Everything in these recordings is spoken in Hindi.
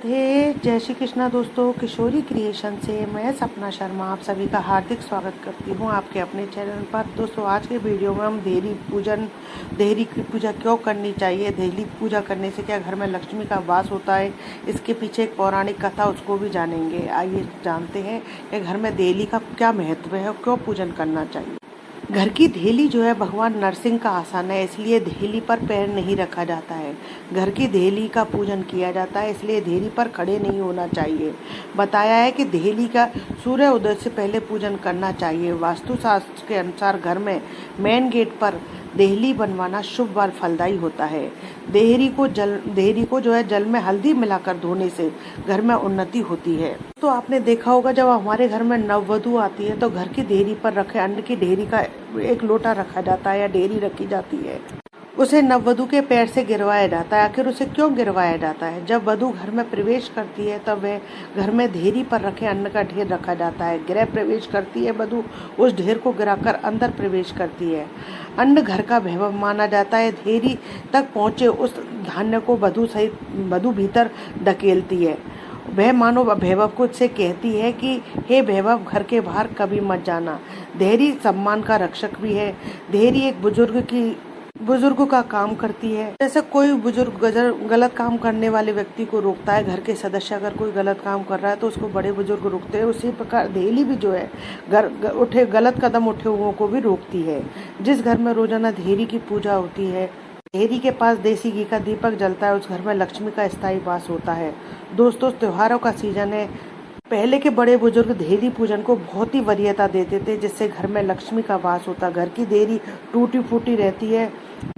राधे, जय श्री कृष्णा दोस्तों। किशोरी क्रिएशन से मैं सपना शर्मा आप सभी का हार्दिक स्वागत करती हूँ आपके अपने चैनल पर। दोस्तों आज के वीडियो में हम देहरी की पूजा क्यों करनी चाहिए, देहरी पूजा करने से क्या घर में लक्ष्मी का वास होता है, इसके पीछे एक पौराणिक कथा उसको भी जानेंगे। आइए जानते हैं कि घर में देहरी का क्या महत्व है और क्यों पूजन करना चाहिए। घर की देहली जो है भगवान नरसिंह का आसन है, इसलिए देहली पर पैर नहीं रखा जाता है। घर की देहली का पूजन किया जाता है, इसलिए देहली पर खड़े नहीं होना चाहिए। बताया है कि देहली का सूर्य उदय से पहले पूजन करना चाहिए। वास्तुशास्त्र के अनुसार घर में मेन गेट पर देहली बनवाना शुभ व फलदायी होता है। देहरी को जो है जल में हल्दी मिलाकर धोने से घर में उन्नति होती है। तो आपने देखा होगा जब हमारे घर में नववधु आती है तो घर की देहरी पर रखे अन्न की देहरी का एक लोटा रखा जाता है या देहरी रखी जाती है, उसे नववधु के पैर से गिरवाया जाता है। आखिर उसे क्यों गिरवाया जाता है? जब वधु घर में प्रवेश करती है तब वह घर में देहरी पर रखे अन्न का ढेर रखा जाता है। गृह प्रवेश करती है वधु, उस ढेर को गिराकर अंदर प्रवेश करती है। अन्न घर का वैभव माना जाता है। देहरी तक पहुँचे उस धान्य को वधु भीतर धकेलती है। वह मानो वैभव को से कहती है कि हे वैभव, घर के बाहर कभी मत जाना। देहरी सम्मान का रक्षक भी है। देहरी एक बुजुर्ग का काम करती है। जैसे कोई बुजुर्ग गलत काम करने वाले व्यक्ति को रोकता है, घर के सदस्य अगर कोई गलत काम कर रहा है तो उसको बड़े बुजुर्ग रोकते हैं, उसी प्रकार देहली भी जो है गलत कदम उठे हुओं को भी रोकती है। जिस घर में रोजाना देहरी की पूजा होती है, देहरी के पास देसी घी का दीपक जलता है, उस घर में लक्ष्मी का स्थायी वास होता है। दोस्तों त्योहारों का सीजन है। पहले के बड़े बुजुर्ग देहरी पूजन को बहुत ही वरीयता देते थे, जिससे घर में लक्ष्मी का वास होता। घर की देहरी टूटी फूटी रहती है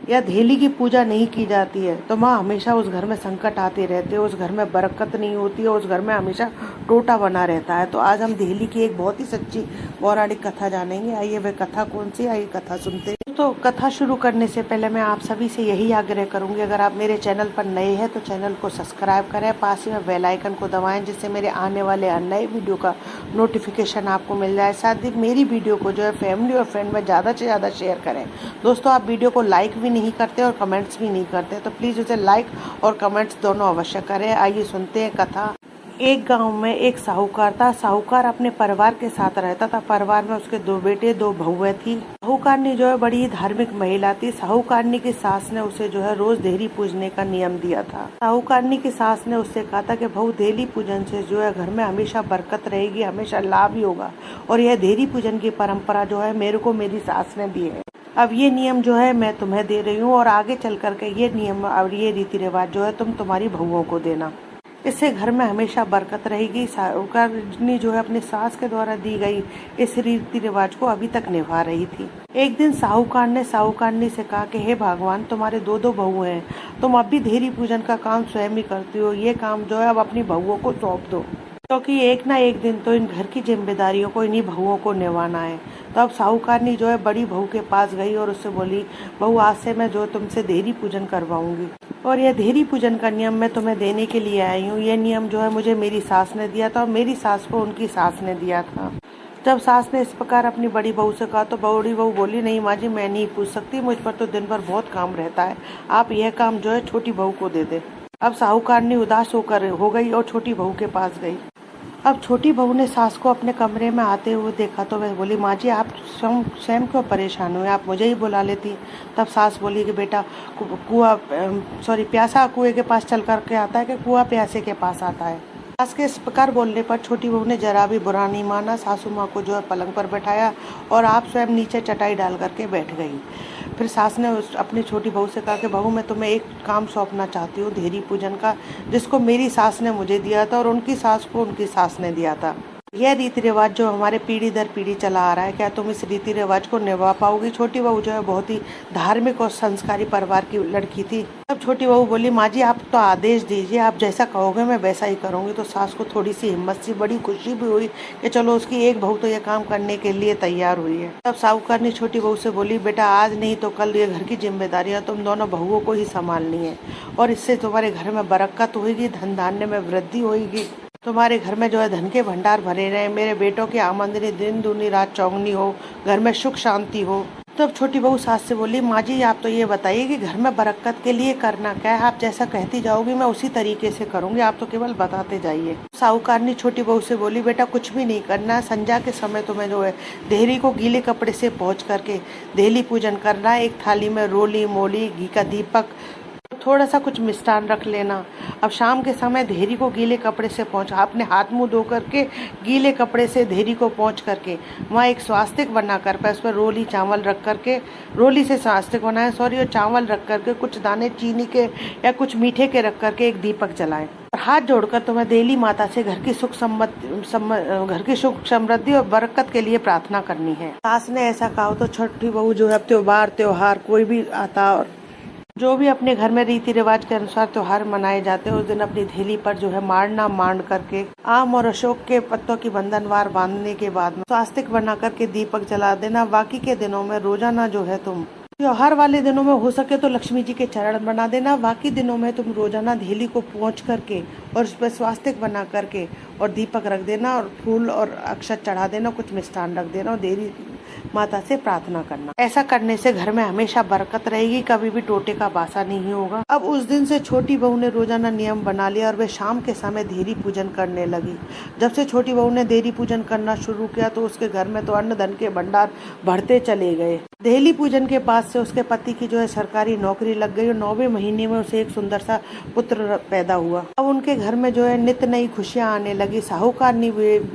या देहली की पूजा नहीं की जाती है तो माँ हमेशा उस घर में संकट आते रहते हैं, उस घर में बरकत नहीं होती है, उस घर में हमेशा टोटा बना रहता है। तो आज हम देहली की एक बहुत ही सच्ची पौराणिक कथा जानेंगे। आइए वह कथा कौन सी, आइए कथा सुनते हैं। तो कथा शुरू करने से पहले मैं आप सभी से यही आग्रह करूंगी, अगर आप मेरे चैनल पर नए हैं तो चैनल को सब्सक्राइब करें, पास ही में बेल आइकन को दबाएं, जिससे मेरे आने वाले नए वीडियो का नोटिफिकेशन आपको मिल जाए। साथ ही मेरी वीडियो को जो है फैमिली और फ्रेंड में ज़्यादा से ज़्यादा शेयर करें। दोस्तों आप वीडियो को लाइक भी नहीं करते और कमेंट्स भी नहीं करते, तो प्लीज़ उसे लाइक और कमेंट्स दोनों अवश्य करें। आइए सुनते हैं कथा। एक गांव में एक साहूकार था। साहूकार अपने परिवार के साथ रहता था। परिवार में उसके 2 बेटे 2 बहुएं थी। साहूकारनी जो है बड़ी धार्मिक महिला थी। साहूकारनी की सास ने उसे जो है रोज देहरी पूजने का नियम दिया था। साहूकारनी की सास ने उससे कहा था कि बहू, देहरी पूजन से जो है घर में हमेशा बरकत रहेगी, हमेशा लाभ ही होगा, और यह देहरी पूजन की परंपरा जो है मेरे को मेरी सास ने दी है। अब ये नियम जो है मैं तुम्हें दे रही हूँ, और आगे चल करके ये नियम और ये रीति रिवाज जो है तुम तुम्हारी बहुओं को देना, इससे घर में हमेशा बरकत रहेगी। साहूकारनी जो है अपनी सास के द्वारा दी गई इस रीति रिवाज को अभी तक निभा रही थी। एक दिन साहूकार ने साहूकारनी से कहा कि हे भगवान, तुम्हारे 2 बहुएं हैं, तुम अब भी देहरी पूजन का काम स्वयं ही करती हो, ये काम जो है अब अपनी बहुओं को सौंप दो, क्योंकि एक ना एक दिन तो इन घर की जिम्मेदारियों को इन्हीं बहुओं को निभाना है। तो अब साहूकारनी जो है बड़ी बहू के पास गई और उससे बोली, बहू, आज से मैं जो तुमसे देहरी पूजन करवाऊंगी, और यह देहरी पूजन का नियम मैं तुम्हें देने के लिए आई हूँ। यह नियम जो है मुझे मेरी सास ने दिया था और मेरी सास को उनकी सास ने दिया था। जब सास ने इस प्रकार अपनी बड़ी बहू से कहा तो बड़ी बहू बोली, नहीं माँ जी, मैं नहीं पूछ सकती, मुझ पर तो दिन भर बहुत काम रहता है, आप यह काम जो है छोटी बहू को दे दे। अब साहूकारनी उदास हो गई और छोटी बहू के पास गई। अब छोटी बहू ने सास को अपने कमरे में आते हुए देखा तो वह बोली, माँ जी, आप स्वयं क्यों परेशान हुए, आप मुझे ही बुला लेती। तब सास बोली कि बेटा, प्यासा कुएं के पास चल करके आता है कि कुआं प्यासे के पास आता है। सास के इस प्रकार बोलने पर छोटी बहू ने जरा भी बुरा नहीं माना। सासू माँ को जो है पलंग पर बैठाया और आप स्वयं नीचे चटाई डाल करके बैठ गई। फिर सास ने अपनी छोटी बहू से कहा कि बहू, मैं तुम्हें एक काम सौंपना चाहती हूँ देहरी पूजन का, जिसको मेरी सास ने मुझे दिया था और उनकी सास को उनकी सास ने दिया था। यह रीति रिवाज जो हमारे पीढ़ी दर पीढ़ी चला आ रहा है, क्या तुम इस रीति रिवाज को निभा पाओगी? छोटी बहू जो है बहुत ही धार्मिक और संस्कारी परिवार की लड़की थी। तब छोटी बहू बोली, माँ जी, आप तो आदेश दीजिए, आप जैसा कहोगे मैं वैसा ही करूँगी। तो सास को थोड़ी सी हिम्मत सी, बड़ी खुशी भी हुई कि चलो उसकी एक बहू तो यह काम करने के लिए तैयार हुई है। तब साहूकारनी छोटी बहू से बोली, बेटा, आज नहीं तो कल ये घर की जिम्मेदारियाँ तुम दोनों बहुओं को ही संभालनी है, और इससे तुम्हारे घर में बरकत होगी, धन धान्य में वृद्धि होगी, तुम्हारे घर में जो है धन के भंडार भरे रहे, मेरे बेटों की आमदनी दिन दूनी रात चौगनी हो, घर में सुख शांति हो, तो अब छोटी बहू सास से बोली, माँ जी आप तो ये बताइए कि घर में बरकत के लिए करना क्या है, आप जैसा कहती जाओगी मैं उसी तरीके से करूँगी, आप तो केवल बताते जाइए। साहूकारनी छोटी बहू से बोली, बेटा कुछ भी नहीं करना है, संध्या के समय तुम्हें जो है देहरी को गीले कपड़े से पोंछ करके देहली पूजन करना है। एक थाली में रोली मोली घी का दीपक थोड़ा सा कुछ मिष्ठान रख लेना। अब शाम के समय देहरी को गीले कपड़े से पोंछ, आपने हाथ मुंह धो करके गीले कपड़े से देहरी को पोंछ करके वहाँ एक स्वास्तिक बना कर उस पर रोली चावल रख करके, रोली से स्वास्तिक बनाए और चावल रख करके कुछ दाने चीनी के या कुछ मीठे के रख करके एक दीपक जलाएं और हाथ जोड़कर तुम्हें देहली माता से घर की सुख समृद्धि और बरकत के लिए प्रार्थना करनी है। सास ने ऐसा कहा तो छोटी बहू जो है त्योहार कोई भी आता और जो भी अपने घर में रीति रिवाज के अनुसार त्योहार मनाए जाते हैं, उस दिन अपनी देहली पर जो है मारना मांड करके आम और अशोक के पत्तों की बंधनवार बांधने के बाद में स्वास्तिक बना करके दीपक जला देना। बाकी के दिनों में रोजाना जो है तुम त्योहार वाले दिनों में हो सके तो लक्ष्मी जी के चरण बना देना, बाकी दिनों में तुम रोजाना देहली को पोंछ करके और उस पर स्वास्तिक बना करके और दीपक रख देना और फूल और अक्षत चढ़ा देना, कुछ मिष्ठान रख देना और देहरी माता से प्रार्थना करना। ऐसा करने से घर में हमेशा बरकत रहेगी, कभी भी टोटे का बासा नहीं होगा। अब उस दिन से छोटी बहू ने रोजाना नियम बना लिया और वे शाम के समय देहरी पूजन करने लगी। जब से छोटी बहू ने देहरी पूजन करना शुरू किया तो उसके घर में तो अन्न धन के भंडार बढ़ते चले गए। देहली पूजन के बाद से उसके पति की जो है सरकारी नौकरी लग गई और 9वें महीने में उसे एक सुंदर सा पुत्र पैदा हुआ। अब उनके घर में जो है नित्य नई खुशियां आने लगी। साहूकारनी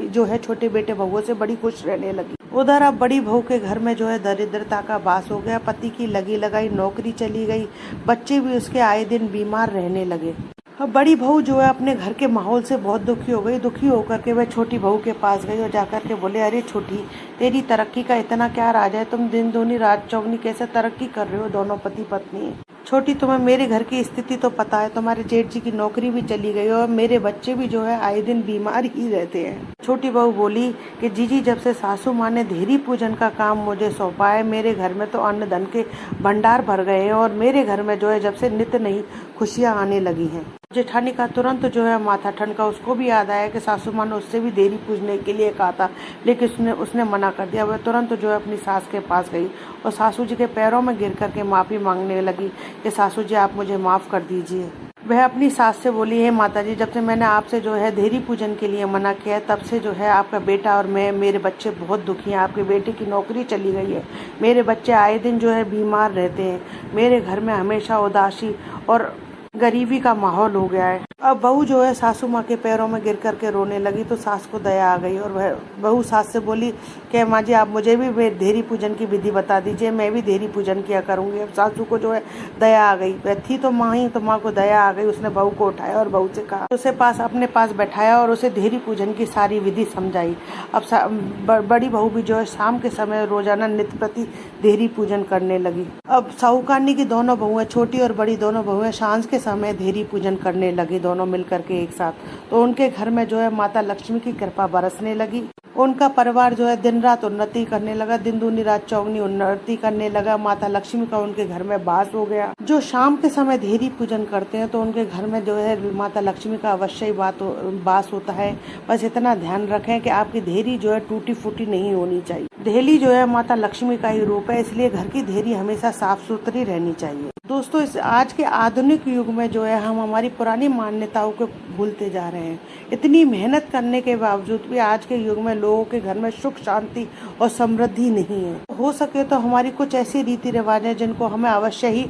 जो है छोटे बेटे बहुओं से बड़ी खुश रहने लगी। उधर अब बड़ी बहू के घर में जो है दरिद्रता का वास हो गया, पति की लगी लगाई नौकरी चली गई, बच्चे भी उसके आए दिन बीमार रहने लगे। अब बड़ी बहू जो है अपने घर के माहौल से बहुत दुखी हो गई। दुखी होकर के वह छोटी बहू के पास गई और जाकर के बोले, अरे छोटी, तेरी तरक्की का इतना क्या राज है, तुम दिन दूनी रात चौगनी कैसे तरक्की कर रहे हो, दोनों पति पत्नी। छोटी, तुम्हें मेरे घर की स्थिति तो पता है, तुम्हारे जेठ जी की नौकरी भी चली गई और मेरे बच्चे भी जो है आए दिन बीमार ही रहते हैं। छोटी बहू बोली कि जीजी, जब से सासू माँ ने देहरी पूजन का काम मुझे सौंपा है, मेरे घर में तो अन्न धन के भंडार भर गए हैं और मेरे घर में जो है जब से नित्य नई खुशियाँ आने लगी हैं। जेठानी का तुरंत जो है माथा ठनका। उसको भी याद आया कि सासू माँ ने उससे भी देहरी पूजने के लिए कहा था, लेकिन उसने मना कर दिया। वह तुरंत जो है अपनी सास के पास गई और सासू जी के पैरों में गिर करके माफ़ी मांगने लगी कि सासू जी आप मुझे माफ़ कर दीजिए। वह अपनी सास से बोली, हे माता जी, जब से मैंने आपसे जो है देहरी पूजन के लिए मना किया है, तब से जो है आपका बेटा और मैं, मेरे बच्चे बहुत दुखी हैं। आपके बेटे की नौकरी चली गई है, मेरे बच्चे आए दिन जो है बीमार रहते हैं, मेरे घर में हमेशा उदासी और गरीबी का माहौल हो गया है। अब बहू जो है सासू माँ के पैरों में गिर करके रोने लगी तो सास को दया आ गई और वह बहू सास से बोली कि माँ जी, आप मुझे भी देहरी पूजन की विधि बता दीजिए, मैं भी देहरी पूजन किया करूँगी। अब सासू को जो है दया आ गई। वह थी तो माँ ही, तो माँ को दया आ गई। उसने बहू को उठाया और बहू से कहा, उसे अपने पास बैठाया और उसे देहरी पूजन की सारी विधि समझाई। अब बड़ी बहू भी जो है शाम के समय रोजाना नित्य प्रति देहरी पूजन करने लगी। अब साहूकारनी की दोनों बहुएं, छोटी और बड़ी दोनों बहुएं, सांझ के समय देहरी पूजन करने लगी, दोनों मिलकर के एक साथ। तो उनके घर में जो है माता लक्ष्मी की कृपा बरसने लगी। उनका परिवार जो है दिन रात उन्नति करने लगा, दिन दूनी रात चौगनी उन्नति करने लगा। माता लक्ष्मी का उनके घर में वास हो गया। जो शाम के समय देहरी पूजन करते हैं तो उनके घर में जो है माता लक्ष्मी का अवश्य ही वास होता है। बस इतना ध्यान रखें कि आपकी देहरी जो है टूटी फूटी नहीं होनी चाहिए। देहली जो है माता लक्ष्मी का ही रूप है, इसलिए घर की देहरी हमेशा साफ सुथरी रहनी चाहिए। दोस्तों, इस आज के आधुनिक युग में जो है हम हमारी पुरानी मान्यताओं को भूलते जा रहे हैं। इतनी मेहनत करने के बावजूद भी आज के युग में लोगों के घर में सुख शांति और समृद्धि नहीं है। हो सके तो हमारी कुछ ऐसी रीति रिवाज है जिनको हमें अवश्य ही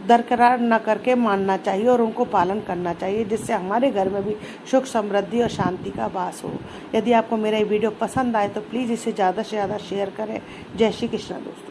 दरकरार न करके मानना चाहिए और उनको पालन करना चाहिए, जिससे हमारे घर में भी सुख समृद्धि और शांति का वास हो। यदि आपको मेरा ये वीडियो पसंद आए तो प्लीज़ इसे ज़्यादा से ज़्यादा शेयर करें। जय श्री कृष्ण दोस्तों।